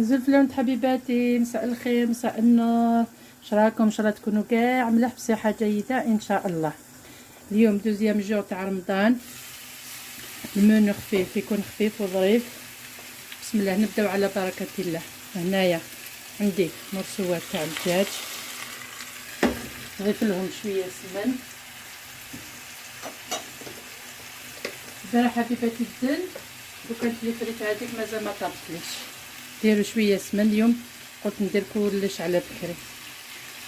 زلفلونت حبيباتي، مساء الخير مساء النور. شراكم؟ ان شاء الله تكونوا كاع ملاح بصحه جيده ان شاء الله. اليوم دوزيام جور تاع رمضان، المنيو خفيف، يكون خفيف وظريف. بسم الله نبداو على بركه الله. هنايا عندي مرسوات تاع الدجاج، نضيف لهم شويه سمن. البارح حبيباتي الدل وكانت لي فريت هذيك مازال ما طابتليش، ديروا شويه سمن. اليوم قلت ندير كلش على بكري.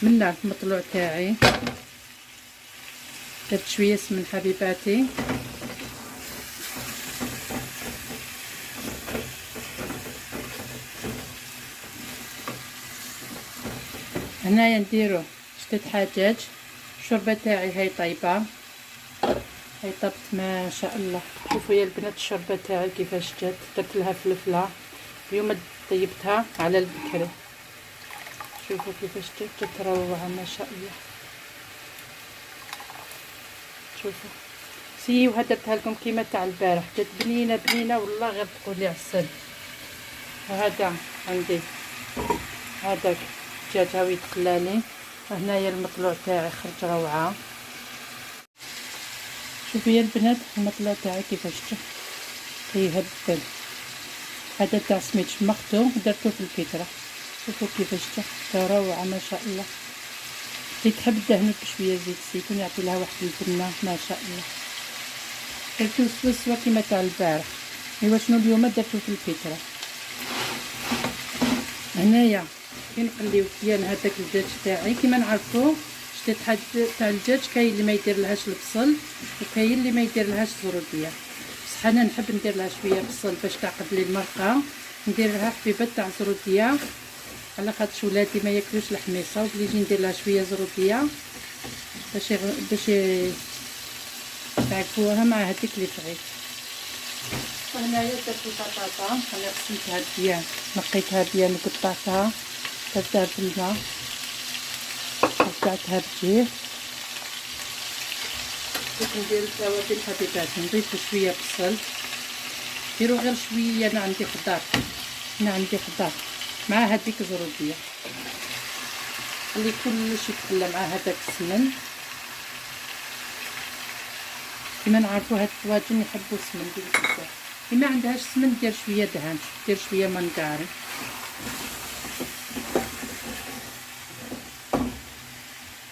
من المطلوع تاعي درت شويه سمن حبيباتي، هنايا نديرو شتت حجاج. الشوربه تاعي هاي طيبه، هاي طبت ما شاء الله. شوفوا يا البنات الشوربه تاعي كيفاش جات، درت لها فلفله اليوم طيبتها على البكري. شوفوا كيفاش جات روعه ما شاء الله. شوفوا سيوها درتها لكم كيما تاع البارح، جات بنينه بنينه والله غير تقولي عسل. وهذا عندي هذاك الدجاج هاو يتقلالي. هنايا المطلوع تاعي خرج روعه. شوفوا يا البنات المطلوع تاعي كيفاش جا يهبل. هذا تاع سميت شمختو درتو في البيترا. شوفوا كيفاش جا روعه ما شاء الله. اللي تحب دهنو بشويه زيت الزيتون يعطي لها واحد البنه ما شاء الله. درتو سوا كيما تاع البارح. ايوا شنو اليوم درتو في البيترا. هنايا كي نقليو كيان هذاك الدجاج تاعي كيما نعرفوا شتيت حاجه تاع الدجاج، كاين اللي ما يدير لهاش البصل وكاين اللي ما يدير لهاش الزروديه. بصح انا نحب ندير لها شويه بصل باش تعقد لي المرقه. ندير لها حبيبات تاع زروديه على خاطر ولادي ما ياكلوش الحميصه، وبلي نجي ندير لها شويه زروديه باش تعرفوها مع هذيك اللي بغيت. وهنايا درت البطاطا، انا غسلتها بيان، نقيتها بيان وقطعتها، درتها بالماء قطعتها بجير. ندير التوابل حبيباتي، نضيف شويه بصل، ديروا غير شويه. انا عندي خضار مع هذيك زروديه. خلي كلشي يتقلى مع هذاك السمن. كما نعرفوا هاد الطواجن يحبوا السمن بزاف. اللي ما عندهاش سمن دير شويه دهان، دير شويه مانكاري.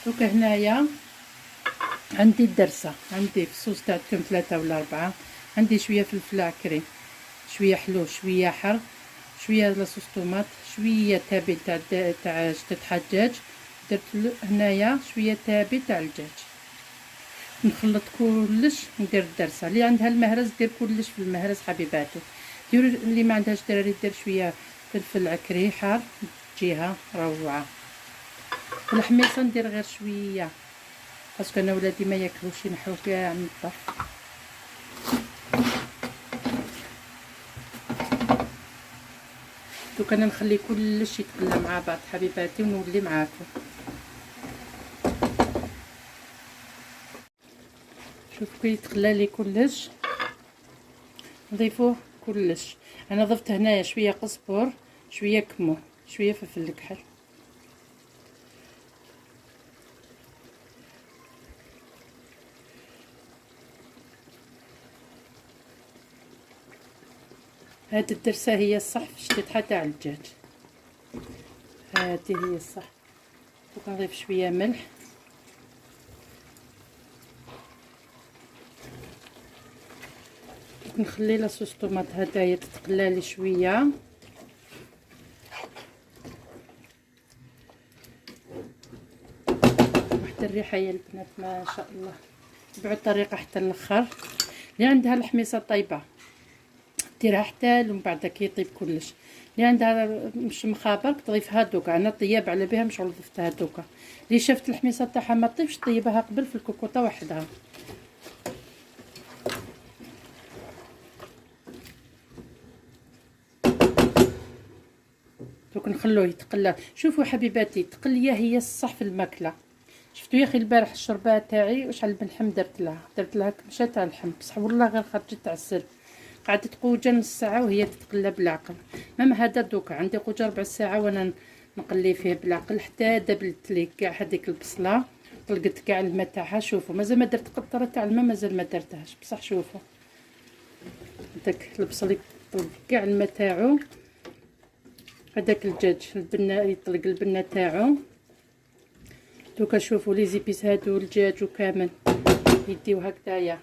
دوكا هنايا عندي الدرسه، عندي فصوص تاع الثوم 3 ولا 4، عندي شويه فلفل عكري، شويه حلو، شويه حر، شويه لاصوص طوماط، شويه تابل تاع شتت حجاج. درت هنايا شويه تابل تاع الدجاج. نخلط كلش ندير الدرسه. اللي عندها المهرز دير كلش في المهرز حبيباتو. ديروا اللي ما عندهاش دراري دير شويه فلفل عكري حار تجيها روعه. والحميصه ندير غير شويه باسكو انا ولادي ما ياكلوش ينحو كاع من الطرف. دوك انا نخلي كلشي يتقلى مع بعض حبيباتي ونولي معاكم. شوف كي يتقلى لي كلش نضيفوه كلش. انا ضفت هنايا شويه قزبر، شويه كمون، شويه فلفل الكحل. هاد الدرسه هي الصح في الشطيحه تاع الدجاج، هذه هي الصح. نضيف شويه ملح، نخلي لاصوص طوماط هدايا تتقلى لي شويه. واحد الريحه يا البنات ما شاء الله. تبعوا الطريقه حتى الاخر. اللي عندها الحميصه طيبه ديرها حتى ومن بعد كي يطيب كلش. اللي عندها مش مخابر تضيفها دوكا. انا طياب على بها مش ضفتها دوكا. اللي شفت الحميصه تاعها ما طيبش طيبها قبل في الكوكوطه وحدها. دوك نخلوه يتقلى. شوفوا حبيباتي التقليه هي الصح في الماكله. شفتوا يا اخي البارح الشربه تاعي وشحال من لحم درت لها كمشه تاع اللحم، بصح والله غير خرجت عسل. قعدت قوجه نص ساعه وهي تتقلى بالعقل. مام هذا دوكا عندي قوجه ربع ساعه وانا نقلي فيه بالعقل حتى دبلت لي كاع هذيك البصله، طلقت كاع الماء تاعها. شوفوا مازال ما درت قطره تاع الماء، مازال ما درتهاش بصح. شوفوا داك البصل يطلق كاع الماء تاعو، هذاك الدجاج البنه يطلق البنه تاعو. دوكا شوفوا لي زيبيس هادو الدجاج وكامل يديو هكذايا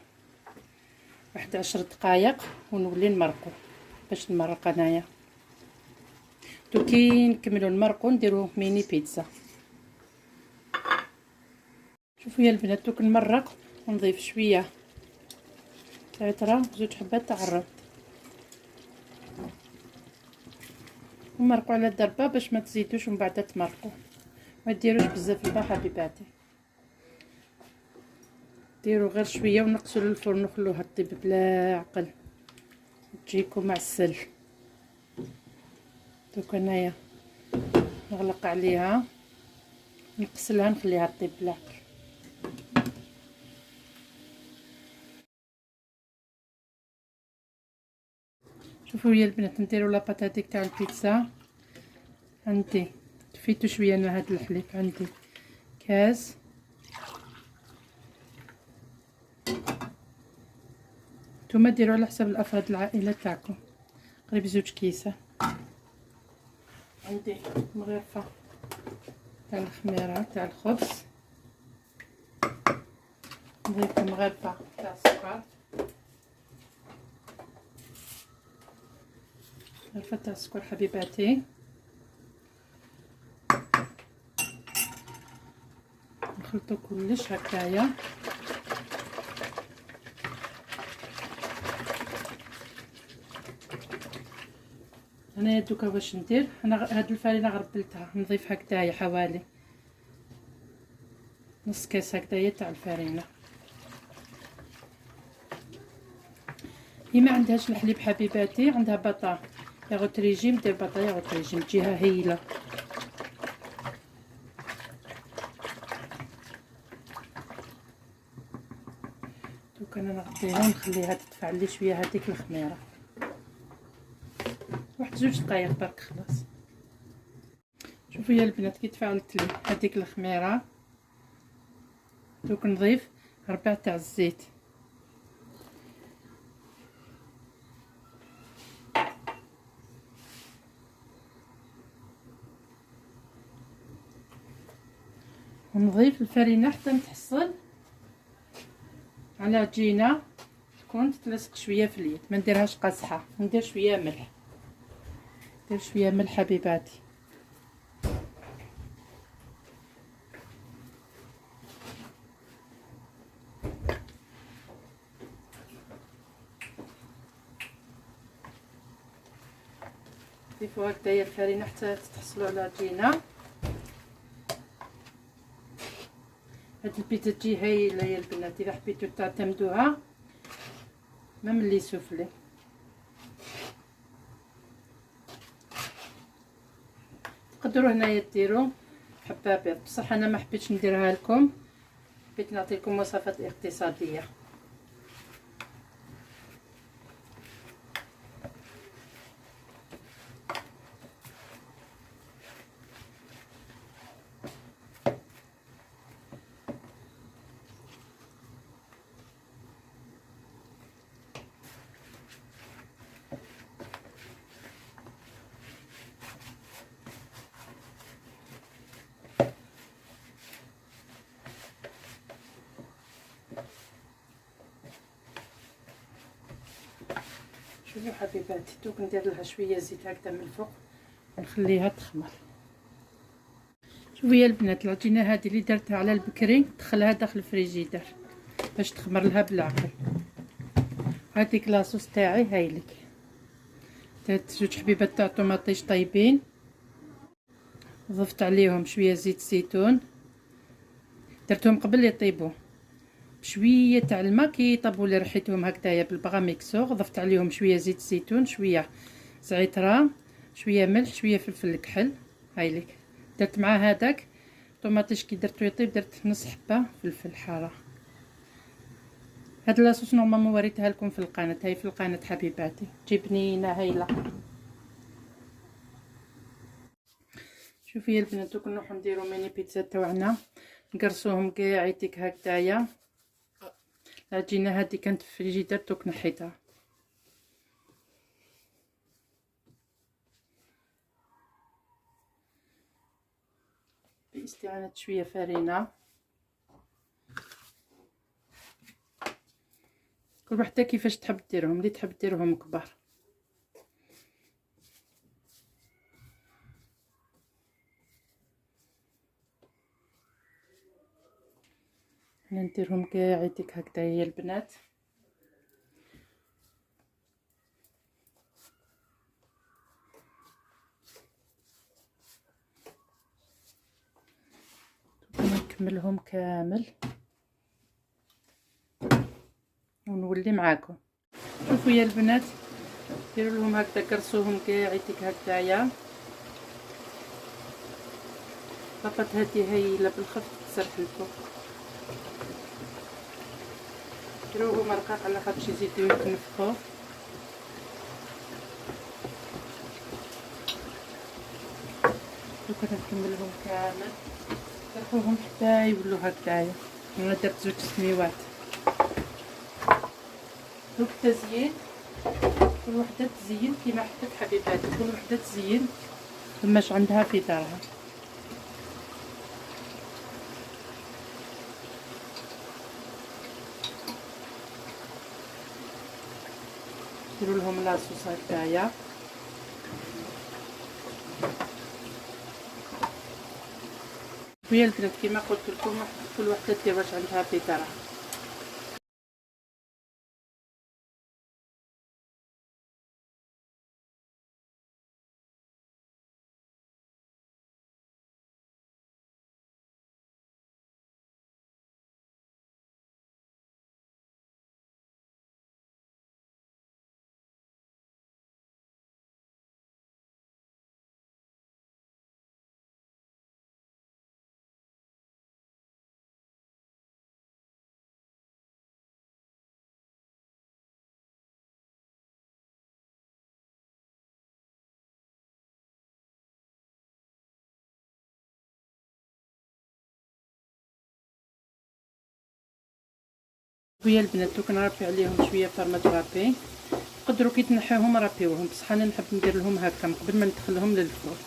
واحد 10 دقائق ونولي نمرقو باش نمرق انايا. كي نكملوا نمرقو نديرو ميني بيتزا. شوفوا يا البنات دوك نمرق ونضيف شويه زعتره، 2 حبات تاع الرد، ونمرقوا على الدربه باش ما تزيدوش ومن بعد تمرقوا. ما ديروش بزاف الماء حبيباتي، ديروا غير شويه ونقصوا للفرن وخلوها طيب بلا عقل تجيكم معسل. دوك انايا نغلق عليها نقسلها نخليها طيب بلا عقل. شوفوا يا البنات نديروا لاباط هذيك تاع البيتزا. عندي طفيتو شويه انا هاد الحليب، عندي كاس نتوما ديروا على حسب الافراد العائله تاعكم، قريب 2 كيسان. عندي مغرفه تاع الخميره تاع الخبز، نضيف مغرفه تاع السكر، مغرفه تاع السكر حبيباتي. نخلطو كلش هكايا. انا دوكا واش ندير، انا هاد الفرينه غربلتها نضيف هكذايا حوالي نص كاس هكذايا تاع الفرينه. هي ما عندهاش الحليب حبيباتي، عندها بطا ياغوت ريجيم، دير بطا ياغوت ريجيم تجيها هايله. دوك انا نغطيها ونخليها تدفع لي شويه هذيك الخميره، واحد 2 دقائق برك خلاص. شوفوا يا البنات كي تفاعلت لي هذيك الخميره، دوك نضيف 4 تاع الزيت. ونضيف الفرينه حتى نتحصل على عجينه تكون تتلصق شويه في اليد، ما نديرهاش قاصحه، ندير شويه ملح، ندير شويه ملح حبيباتي. ضيفوا هكذايا الفرينه حتى تحصلوا على عجينه. هاد البيتزا تجي هايله يا البنات، اذا حبيتو تعتمدوها ما ملي سوفلي. تقدروا هنايا ديروا حبابات، بصح انا ما حبيتش نديرها لكم، حبيت نعطيكم وصفات اقتصاديه. شوفوا حبيباتي دوك ندير لها شويه زيت هكذا من الفوق ونخليها تخمر. شوفوا يا البنات العجينه هذه اللي درتها على البكري ندخلها داخل الفريجيدر باش تخمر لها بالعقل. هذيك لاصوص تاعي هايلك، درت 2 حبيبات تاع طوماطيش طيبين، ضفت عليهم شويه زيت زيتون، درتهم قبل يطيبوا بشويه تاع الماء كي يطيبوا لي ريحتهم هكذايا بالبغا ميكسور. ضفت عليهم شويه زيت زيتون، شويه زعتره، شويه ملح، شويه فلفل كحل هايلك. درت مع هذاك طوماطيش كي درتو يطيب درت نص حبه فلفل حاره هاد لاصوص نورمالمون وريتها لكم في القناه، هاي في القناه حبيباتي، تجي بنينه هايله. شوفوا يا البنات دوك نروحو نديرو ميني بيتزا تاعنا، نقرصوهم كاع عيتك هكذايا. العجينه هذه كانت في الفريجيدير دوك نحيتها. باستعانه شويه فرينه، كل وحده كيفاش تحب ديرهم، اللي تحب ديرهم كبار. انا نديرهم كاع عيتك هكذا يا البنات. نكملهم كامل ونولي معاكم. شوفوا يا البنات، ديروا لهم هكذا، قرصوهم كاع عيتك هكذايا. فقط هذه هايله بالخف تسرح الفوق. ديروهم رقاق على خاطر يزيدوا يتنفخوا. دوكا نكملهم كامل، نطرحوهم حتى يولوا هكذايا. انا درت 2 سنيوات. دوك التزيين كل وحده تزين كيما حبت حبيباتي، كل وحده تزين فماش عندها في دارها. ديروا لهم لاصوص هكايا. ويا البنات كيما قلت لكم كل وحده دير واش عندها في دارها. ويا البنات دوك نربي عليهم شويه فرمات رابي، تقدروا كي تنحيوهم رابيوهم، بصح انا نحب ندير لهم هكا قبل ما ندخلهم للفرن.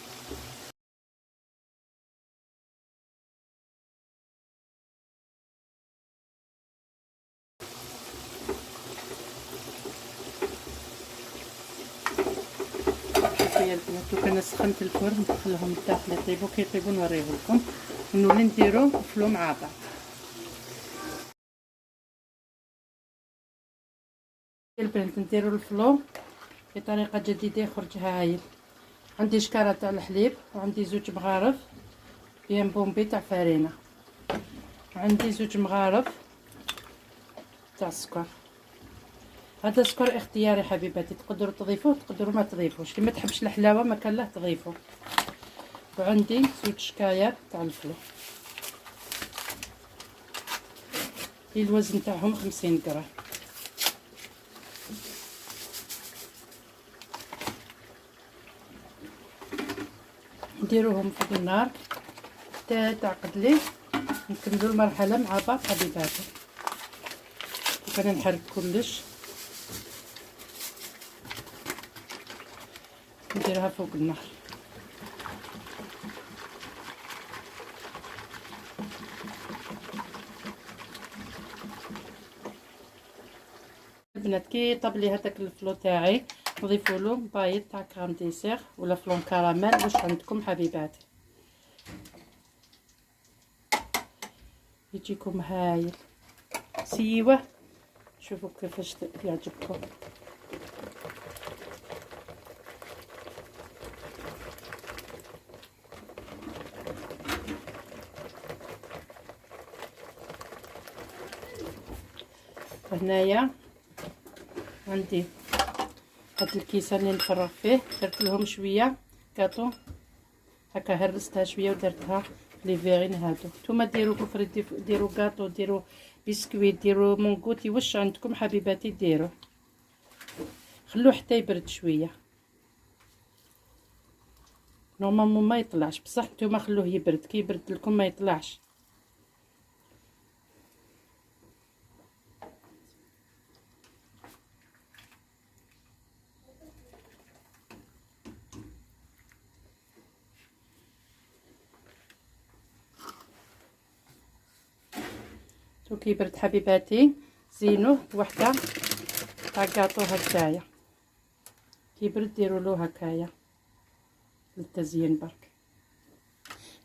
ويا البنات دوك انا سخنت الفرن، ندخلهم الداخل يطيبوا، كي يطيبوا نوريه لكم ونولي نديرو فلو مع بعض. البنات نديرو الفلو بطريقه جديده يخرج هايل. عندي شكاره تاع الحليب، وعندي 2 مغارف بيان بومبي تاع فرينه، عندي 2 مغارف تاع السكر. هذا السكر اختياري حبيباتي، تقدروا تضيفوه تقدروا ما تضيفوش، اللي ما تحبش الحلاوه ما كان له تضيفوه. وعندي 2 شكايات تاع الفلو، الوزن تاعهم 50 غرام. نديروهم فوق النار حتى تعقد ليه، نكملوا المرحله مع بعض حبيباتي. وكان نحرك كلش، نديرها فوق النار. البنات كي طاب لي هذاك الفلو تاعي نضيفوا له بايط تاع كرام ديسير ولا فلون كراميل واش عندكم حبيباتي، يجيكم هايل. سيوه شوفوا كيفاش يعجبكم. هنايا عندي هاد الكيسه اللي نفرغ فيه، درت لهم شويه كاطو هكا، هرستها شويه ودرتها لي فيغين هادو. نتوما ديروا كفر، ديروا كاطو، ديروا بسكويت، ديروا مونغوتي، واش عندكم حبيباتي ديروه. خلوه حتى يبرد شويه، نورمالمون ما يطلعش، بصح نتوما خلوه يبرد، كي يبرد لكم ما يطلعش. كي يبرد حبيباتي زينوه بوحده تاع كاطو هكايا، كي يبرد ديروا له هكايا للتزيين برك.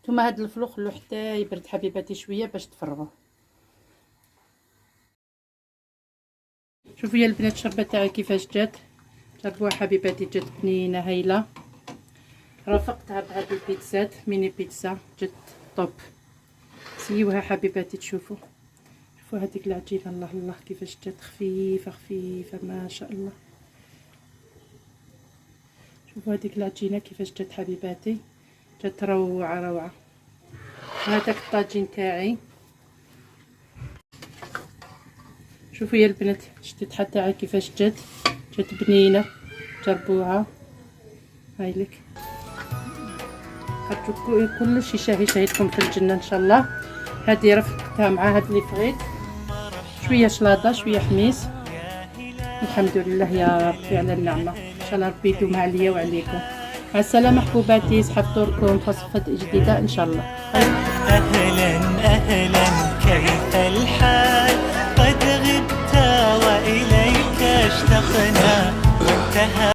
نتوما هاد الفلو خلوه حتى يبرد حبيباتي شويه باش تفرغوه. شوفوا يا البنات الشربه تاعي كيفاش جات، جربوها حبيباتي، جات بنينه هايله. رافقتها بهاد البيتزات ميني بيتزا، جات طوب. سيوها حبيباتي تشوفوا. شوفوا هذيك العجينه، الله الله كيفاش جات خفيفه خفيفه ما شاء الله. شوفوا هذيك العجينه كيفاش جات حبيباتي، جات روعه روعه. هذاك الطاجين تاعي، شوفوا يا البنات الشطيطحه تاعي كيفاش جات بنينه. جربوها، هاي لك. خرجوا كلش يشهيكم في الجنه ان شاء الله. هذه رفقتها مع هاد لي فغيت، شويه شلاضه شويه حميص. الحمد لله يا ربي على النعمه، ان شاء الله ربي يدومها عليا وعليكم. مع السلامه حبوباتي، صحبتوركم في وصفه جديده ان شاء الله. اهلا اهلا كيف الحال، قد غبت واليك اشتقنا وانتهى